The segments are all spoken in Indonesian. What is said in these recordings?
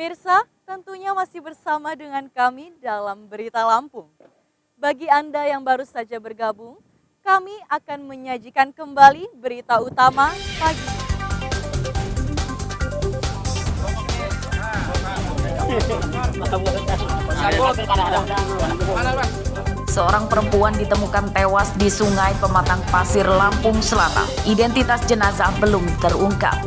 Pemirsa, tentunya masih bersama dengan kami dalam Berita Lampung. Bagi Anda yang baru saja bergabung, kami akan menyajikan kembali berita utama pagi. Seorang perempuan ditemukan tewas di Sungai Pematang Pasir, Lampung Selatan. Identitas jenazah belum terungkap.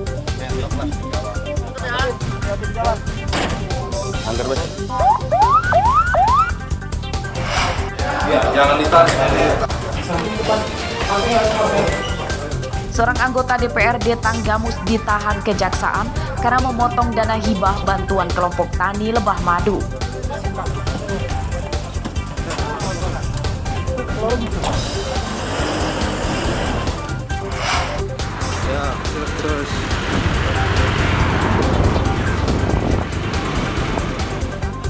Jangan ditarik. Seorang anggota DPRD Tanggamus ditahan kejaksaan karena memotong dana hibah bantuan kelompok tani Lebah Madu.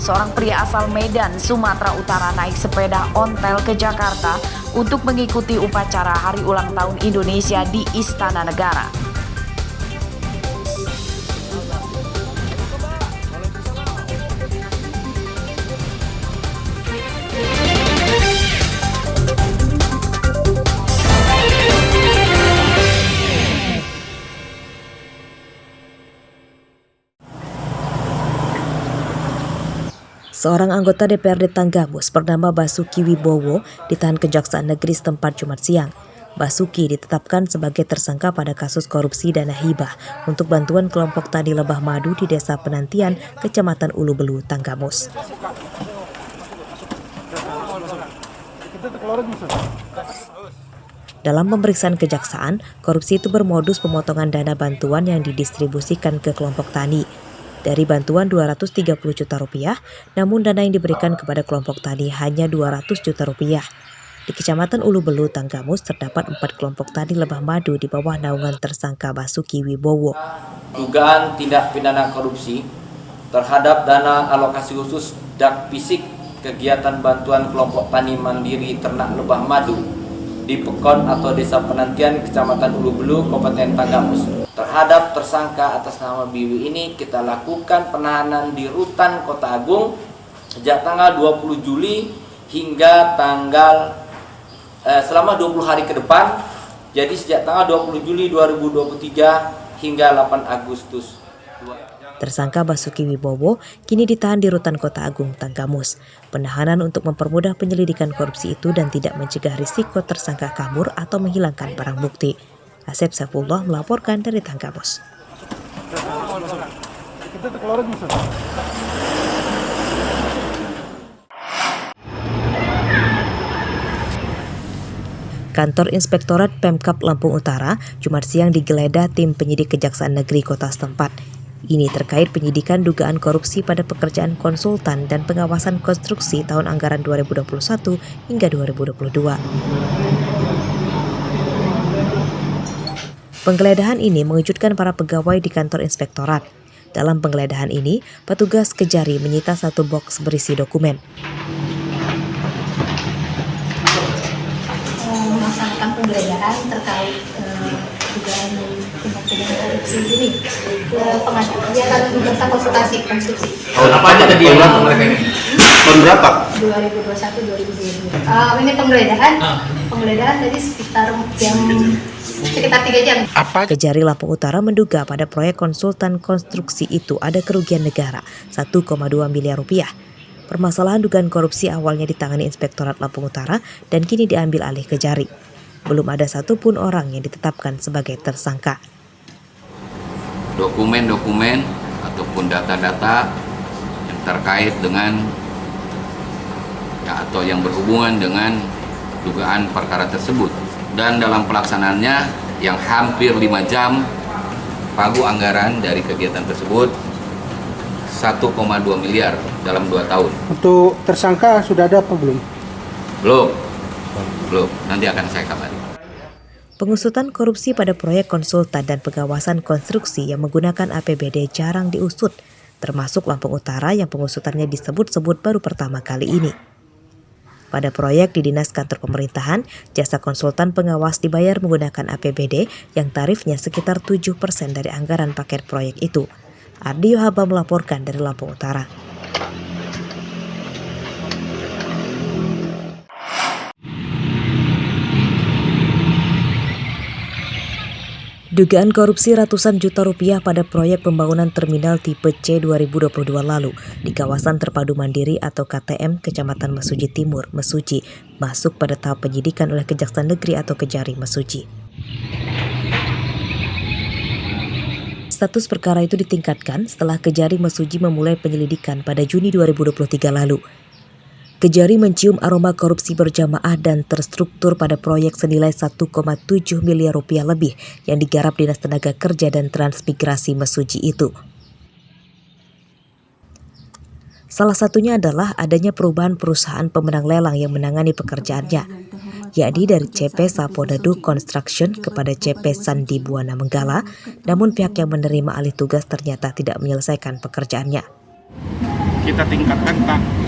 Seorang pria asal Medan, Sumatera Utara naik sepeda ontel ke Jakarta untuk mengikuti upacara Hari Ulang Tahun Indonesia di Istana Negara. Seorang anggota DPRD Tanggamus bernama Basuki Wibowo ditahan Kejaksaan Negeri setempat Jumat siang. Basuki ditetapkan sebagai tersangka pada kasus korupsi dana hibah untuk bantuan kelompok tani Lebah Madu di Desa Penantian, Kecamatan Ulu Belu, Tanggamus. Dalam pemeriksaan kejaksaan, korupsi itu bermodus pemotongan dana bantuan yang didistribusikan ke kelompok tani. Dari bantuan 230 juta rupiah, namun dana yang diberikan kepada kelompok tani hanya 200 juta rupiah. Di Kecamatan Ulu Belu, Tanggamus terdapat 4 kelompok tani Lebah Madu di bawah naungan tersangka Basuki Wibowo. Dugaan tindak pidana korupsi terhadap dana alokasi khusus dak fisik kegiatan bantuan kelompok tani mandiri ternak Lebah Madu di Pekon atau Desa Penantian, Kecamatan Ulu Belu, Kabupaten Tanggamus. Terhadap tersangka atas nama Biwi ini kita lakukan penahanan di Rutan Kota Agung sejak tanggal 20 Juli hingga tanggal selama 20 hari ke depan. Jadi sejak tanggal 20 Juli 2023 hingga 8 Agustus. Tersangka Basuki Wibowo kini ditahan di Rutan Kota Agung, Tanggamus. Penahanan untuk mempermudah penyelidikan korupsi itu dan tidak mencegah risiko tersangka kabur atau menghilangkan barang bukti. Asep Saifullah melaporkan dari Tanggamus. Kantor Inspektorat Pemkab Lampung Utara Jumat siang digeledah tim penyidik Kejaksaan Negeri Kota setempat. Ini terkait penyidikan dugaan korupsi pada pekerjaan konsultan dan pengawasan konstruksi tahun anggaran 2021 hingga 2022. Penggeledahan ini mengejutkan para pegawai di kantor inspektorat. Dalam penggeledahan ini, petugas Kejari menyita 1 box berisi dokumen. Melaksanakan penggeledahan terkait dugaan tindak pidana korupsi ini kegiatan jasa konsultasi konstruksi. Apa aja tadi yang mereka ini? Tahun berapa? 2021-2022. Ini penggeledahan tadi sekitar 3 jam. Kejari Lampung Utara menduga pada proyek konsultan konstruksi itu ada kerugian negara 1,2 miliar rupiah. Permasalahan dugaan korupsi awalnya ditangani Inspektorat Lampung Utara dan kini diambil alih Kejari. Belum ada satupun orang yang ditetapkan sebagai tersangka. Dokumen-dokumen ataupun data-data yang terkait dengan atau yang berhubungan dengan dugaan perkara tersebut. Dan dalam pelaksanaannya yang hampir 5 jam, pagu anggaran dari kegiatan tersebut 1,2 miliar dalam 2 tahun. Untuk tersangka sudah ada apa belum? Belum. Nanti akan saya kabari. Pengusutan korupsi pada proyek konsultan dan pengawasan konstruksi yang menggunakan APBD jarang diusut, termasuk Lampung Utara yang pengusutannya disebut-sebut baru pertama kali ini. Pada proyek di Dinas Kantor Pemerintahan, jasa konsultan pengawas dibayar menggunakan APBD yang tarifnya sekitar 7% dari anggaran paket proyek itu. Ardi Yohaba melaporkan dari Lampung Utara. Dugaan korupsi ratusan juta rupiah pada proyek pembangunan terminal tipe C 2022 lalu di kawasan terpadu mandiri atau KTM Kecamatan Mesuji Timur, Mesuji, masuk pada tahap penyidikan oleh Kejaksaan Negeri atau Kejari Mesuji. Status perkara itu ditingkatkan setelah Kejari Mesuji memulai penyelidikan pada Juni 2023 lalu. Kejari mencium aroma korupsi berjamaah dan terstruktur pada proyek senilai 1,7 miliar rupiah lebih yang digarap Dinas Tenaga Kerja dan Transmigrasi Mesuji itu. Salah satunya adalah adanya perubahan perusahaan pemenang lelang yang menangani pekerjaannya, yakni dari CP Sapodadu Construction kepada CP Sandi Buana Menggala, namun pihak yang menerima alih tugas ternyata tidak menyelesaikan pekerjaannya. Kita tingkatkan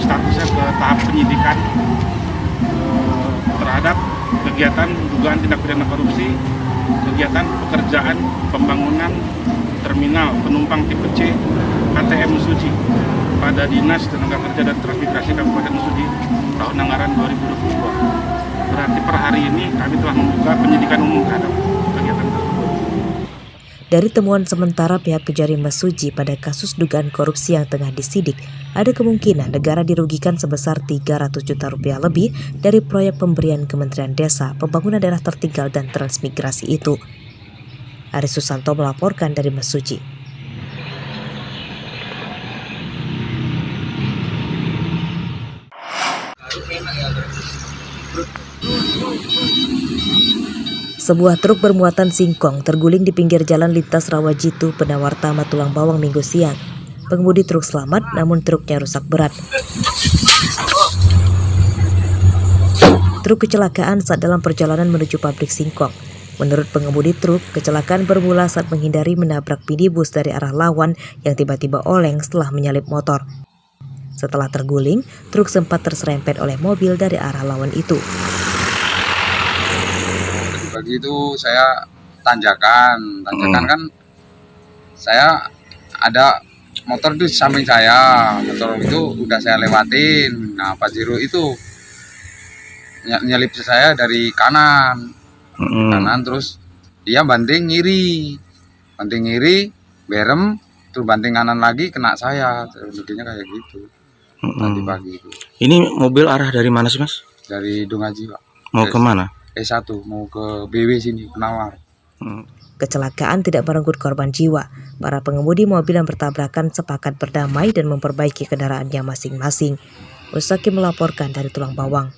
statusnya ke tahap penyidikan terhadap kegiatan dugaan tindak pidana korupsi, kegiatan pekerjaan pembangunan terminal penumpang tipe C KTM Mesuji pada Dinas Tenaga Kerja dan Transmigrasi Kabupaten Mesuji tahun anggaran 2022. Berarti per hari ini kami telah membuka penyidikan umum terhadap kegiatan tersebut. Dari temuan sementara pihak Kejari Mesuji pada kasus dugaan korupsi yang tengah disidik, ada kemungkinan negara dirugikan sebesar 300 juta rupiah lebih dari proyek pemberian Kementerian Desa, Pembangunan Daerah Tertinggal dan Transmigrasi itu. Aris Susanto melaporkan dari Mesuji. Sebuah truk bermuatan singkong terguling di pinggir jalan lintas Rawajitu, Penawarta, Matulang Bawang Minggu siang. Pengemudi truk selamat, namun truknya rusak berat. Truk kecelakaan saat dalam perjalanan menuju pabrik singkong. Menurut pengemudi truk, kecelakaan bermula saat menghindari menabrak minibus dari arah lawan yang tiba-tiba oleng setelah menyalip motor. Setelah terguling, truk sempat terserempet oleh mobil dari arah lawan itu. Pagi itu saya tanjakan kan saya ada motor itu di samping saya, motor itu udah saya lewatin. Nah Pajero itu nyelip saya dari kanan, terus dia banting ngiri, berem, terus banting kanan lagi kena saya, jadinya kayak gitu. Tadi pagi itu. Ini mobil arah dari mana sih Mas? Dari Dungaji Pak. Mau kemana? S1 mau ke BW sini, Penawar. Kecelakaan tidak merenggut korban jiwa. Para pengemudi mobil yang bertabrakan sepakat berdamai dan memperbaiki kendaraannya masing-masing. Usaki melaporkan dari Tulang Bawang.